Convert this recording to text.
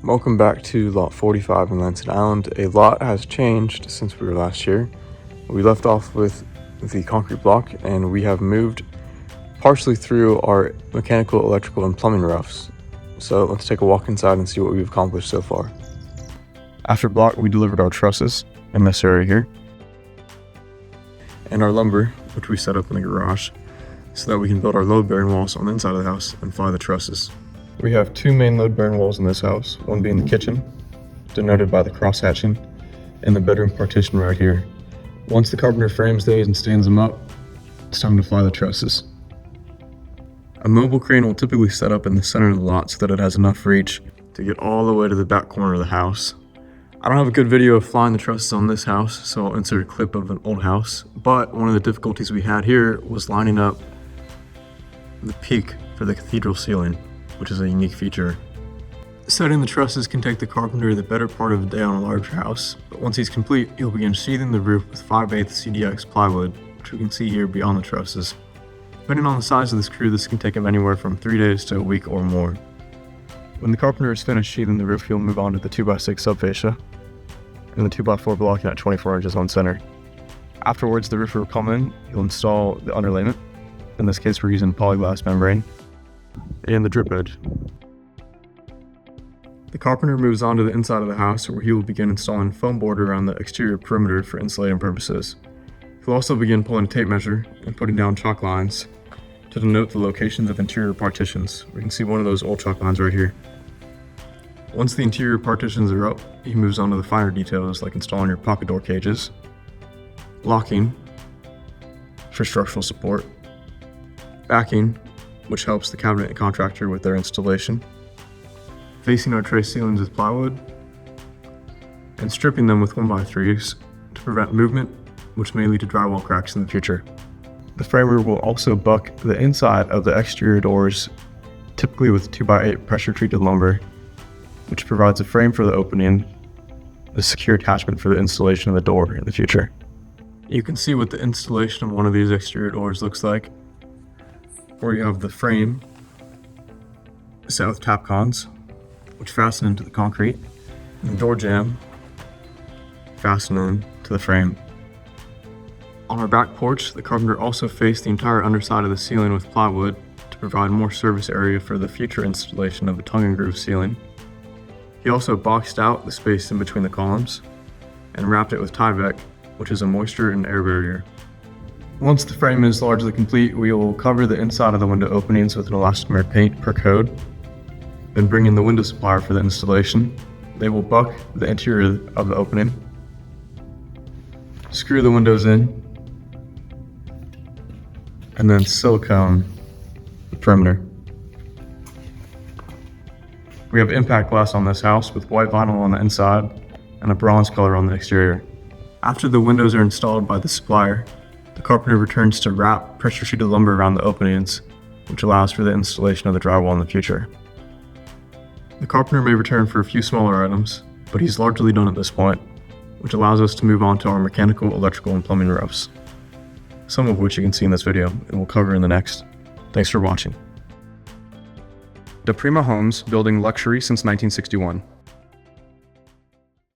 Welcome back to Lot 45 in Lansing Island. A lot has changed since we were last here. We left off with the concrete block and we have moved partially through our mechanical, electrical, and plumbing roughs. So let's take a walk inside and see what we've accomplished so far. After block, we delivered our trusses in this area here, and our lumber, which we set up in the garage, so that we can build our load-bearing walls on the inside of the house and fly the trusses. We have two main load-bearing walls in this house, one being the kitchen, denoted by the cross-hatching, and the bedroom partition right here. Once the carpenter frames these and stands them up, it's time to fly the trusses. A mobile crane will typically set up in the center of the lot so that it has enough reach to get all the way to the back corner of the house. I don't have a good video of flying the trusses on this house, so I'll insert a clip of an old house, but one of the difficulties we had here was lining up the peak for the cathedral ceiling, which is a unique feature. Setting the trusses can take the carpenter the better part of the day on a larger house, but once he's complete, he'll begin sheathing the roof with 5/8 CDX plywood, which we can see here beyond the trusses. Depending on the size of the screw, this can take him anywhere from 3 days to a week or more. When the carpenter is finished sheathing the roof, he'll move on to the 2x6 subfascia and the 2x4 blocking at 24 inches on center. Afterwards, the roofer will come in, he'll install the underlayment. In this case, we're using polyglass membrane and the drip edge. The carpenter moves on to the inside of the house, where he will begin installing foam board around the exterior perimeter for insulating purposes. He'll also begin pulling a tape measure and putting down chalk lines to denote the locations of interior partitions. We can see one of those old chalk lines right here. Once the interior partitions are up, he moves on to the finer details like installing your pocket door cages, locking for structural support, backing, which helps the cabinet contractor with their installation, facing our tray ceilings with plywood, and stripping them with 1x3s to prevent movement, which may lead to drywall cracks in the future. The framer will also buck the inside of the exterior doors, typically with 2x8 pressure-treated lumber, which provides a frame for the opening, a secure attachment for the installation of the door in the future. You can see what the installation of one of these exterior doors looks like, where you have the frame set with tapcons, which fasten into the concrete, and the door jamb fastening to the frame. On our back porch, the carpenter also faced the entire underside of the ceiling with plywood to provide more service area for the future installation of the tongue and groove ceiling. He also boxed out the space in between the columns and wrapped it with Tyvek, which is a moisture and air barrier. Once the frame is largely complete, we will cover the inside of the window openings with an elastomer paint per code, then bring in the window supplier for the installation. They will buck the interior of the opening, screw the windows in, and then silicone the perimeter. We have impact glass on this house with white vinyl on the inside and a bronze color on the exterior. After the windows are installed by the supplier, the carpenter returns to wrap pressure-treated lumber around the openings, which allows for the installation of the drywall in the future. The carpenter may return for a few smaller items, but he's largely done at this point, which allows us to move on to our mechanical, electrical, and plumbing roughs, some of which you can see in this video and we'll cover in the next. Thanks for watching. DiPrima Homes, building luxury since 1961.